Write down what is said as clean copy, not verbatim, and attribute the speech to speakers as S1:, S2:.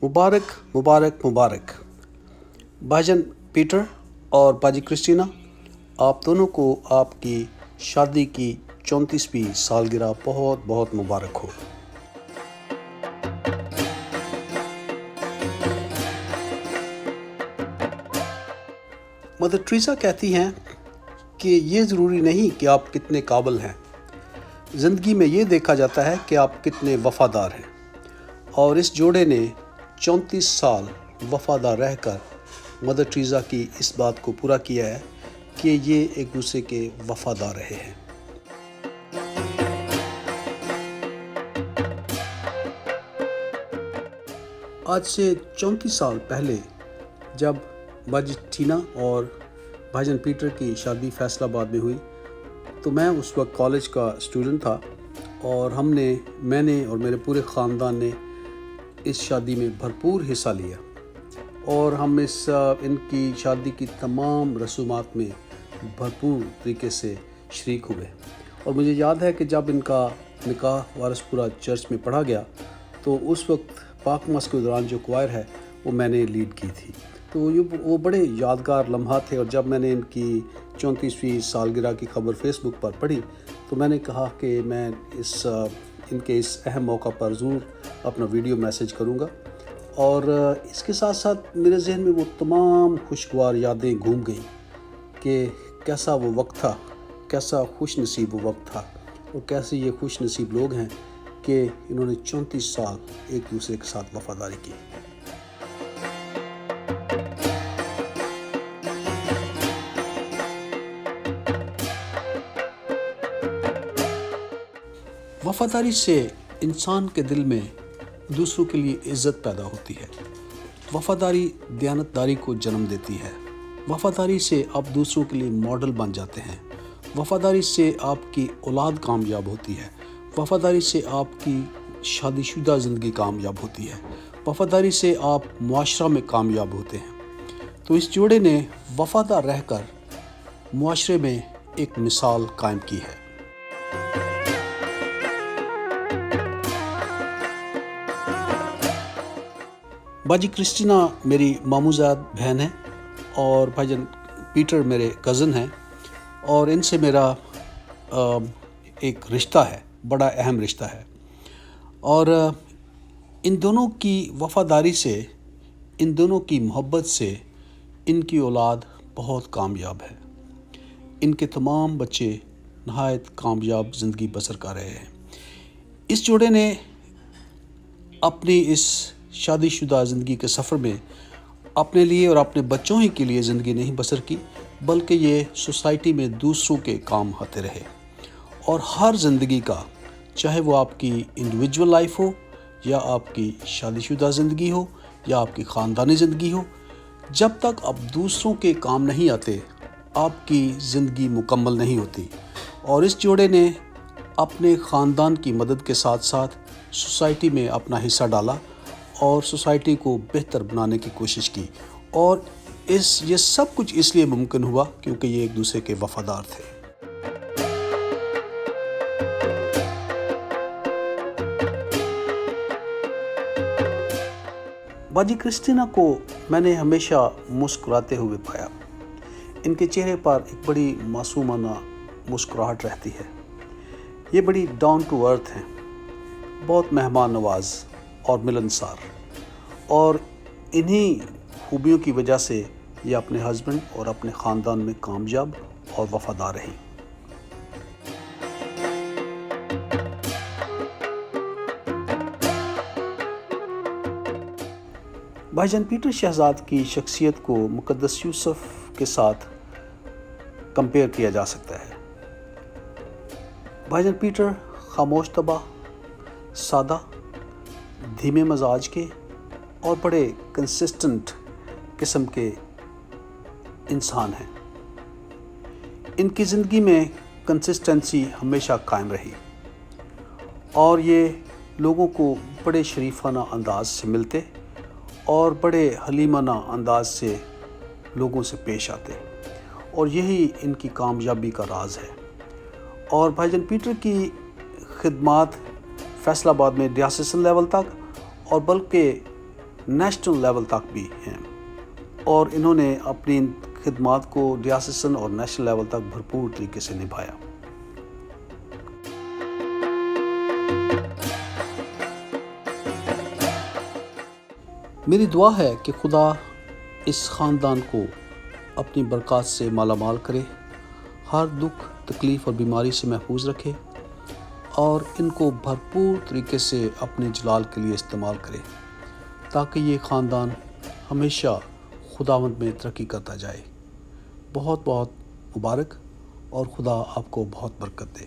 S1: मुबारक मुबारक मुबारक। भाईजान पीटर और बाजी क्रिस्टीना, आप दोनों को आपकी शादी की 34वीं सालगिरह बहुत बहुत मुबारक हो। मदर टेरेसा कहती हैं कि ये ज़रूरी नहीं कि आप कितने काबिल हैं, ज़िंदगी में ये देखा जाता है कि आप कितने वफ़ादार हैं। और इस जोड़े ने 34 साल वफ़ादार रहकर मदर टेरेसा की इस बात को पूरा किया है कि ये एक दूसरे के वफ़ादार रहे हैं। आज से 34 साल पहले जब बाजी टीना और भाईजान पीटर की शादी फैसलाबाद में हुई, तो मैं उस वक्त कॉलेज का स्टूडेंट था और मैंने और मेरे पूरे ख़ानदान ने इस शादी में भरपूर हिस्सा लिया और हम इनकी शादी की तमाम रसूमात में भरपूर तरीके से शरीक हुए। और मुझे याद है कि जब इनका निकाह वारसपुरा चर्च में पढ़ा गया तो उस वक्त पाक मस्क के दौरान जो क्वायर है वो मैंने लीड की थी। तो वो बड़े यादगार लम्हा थे। और जब मैंने इनकी 34वीं सालगिरह की खबर फेसबुक पर पढ़ी तो मैंने कहा कि मैं इनके इस अहम मौका पर ज़रूर अपना वीडियो मैसेज करूँगा। और इसके साथ साथ मेरे जहन में वो तमाम खुशगवार यादें घूम गई कि कैसा वो वक्त था, कैसा खुश नसीब वो वक्त था और कैसे ये खुश नसीब लोग हैं कि इन्होंने 34 साल एक दूसरे के साथ वफ़ादारी की। वफ़ादारी से इंसान के दिल में दूसरों के लिए इज़्ज़त पैदा होती है। वफ़ादारी दयानतदारी को जन्म देती है। वफ़ादारी से आप दूसरों के लिए मॉडल बन जाते हैं। वफ़ादारी से आपकी औलाद कामयाब होती है। वफ़ादारी से आपकी शादीशुदा ज़िंदगी कामयाब होती है। वफ़ादारी से आप मुआशरा में कामयाब होते हैं। तो इस जोड़े ने वफ़ादार रहकर मुआशरे में एक मिसाल कायम की है। बाजी क्रिस्टीना मेरी मामूज़ाद बहन है और भाईजान पीटर मेरे कज़न हैं और इनसे मेरा एक रिश्ता है, बड़ा अहम रिश्ता है। और इन दोनों की वफ़ादारी से, इन दोनों की मोहब्बत से इनकी औलाद बहुत कामयाब है। इनके तमाम बच्चे नहायत कामयाब ज़िंदगी बसर कर रहे हैं। इस जोड़े ने अपनी इस शादीशुदा ज़िंदगी के सफ़र में अपने लिए और अपने बच्चों ही के लिए ज़िंदगी नहीं बसर की, बल्कि ये सोसाइटी में दूसरों के काम आते रहे। और हर ज़िंदगी का, चाहे वो आपकी इंडिविजुअल लाइफ हो या आपकी शादीशुदा ज़िंदगी हो या आपकी ख़ानदानी ज़िंदगी हो, जब तक आप दूसरों के काम नहीं आते आपकी ज़िंदगी मुकम्मल नहीं होती। और इस जोड़े ने अपने ख़ानदान की मदद के साथ साथ सोसाइटी में अपना हिस्सा डाला और सोसाइटी को बेहतर बनाने की कोशिश की। और ये सब कुछ इसलिए मुमकिन हुआ क्योंकि ये एक दूसरे के वफ़ादार थे। बाजी क्रिस्टीना को मैंने हमेशा मुस्कुराते हुए पाया। इनके चेहरे पर एक बड़ी मासूमाना मुस्कुराहट रहती है। ये बड़ी डाउन टू अर्थ हैं, बहुत मेहमान नवाज और मिलनसार। और इन्हीं खूबियों की वजह से ये अपने हस्बैंड और अपने ख़ानदान में कामयाब और वफ़ादार रही। भाईजान पीटर शहजाद की शख्सियत को मुक़द्दस यूसुफ़ के साथ कंपेयर किया जा सकता है। भाईजान पीटर खामोश तबा, सादा, धीमे मजाज के और बड़े कंसिस्टेंट किस्म के इंसान हैं। इनकी ज़िंदगी में कंसिस्टेंसी हमेशा कायम रही और ये लोगों को बड़े शरीफाना अंदाज से मिलते और बड़े हलीमाना अंदाज से लोगों से पेश आते और यही इनकी कामयाबी का राज है। और भाईजान पीटर की خدمات فیصل آباد میں ڈیاسیسن لیول تک اور بلکہ نیشنل لیول تک بھی ہیں، اور انہوں نے اپنی خدمات کو ڈیاسیسن اور نیشنل لیول تک بھرپور طریقے سے نبھایا۔ میری دعا ہے کہ خدا اس خاندان کو اپنی برکات سے مالا مال کرے، ہر دکھ تکلیف اور بیماری سے محفوظ رکھے، اور ان کو بھرپور طریقے سے اپنے جلال کے لیے استعمال کرے، تاکہ یہ خاندان ہمیشہ خداوند میں ترقی کرتا جائے۔ بہت بہت مبارک، اور خدا آپ کو بہت برکت دے۔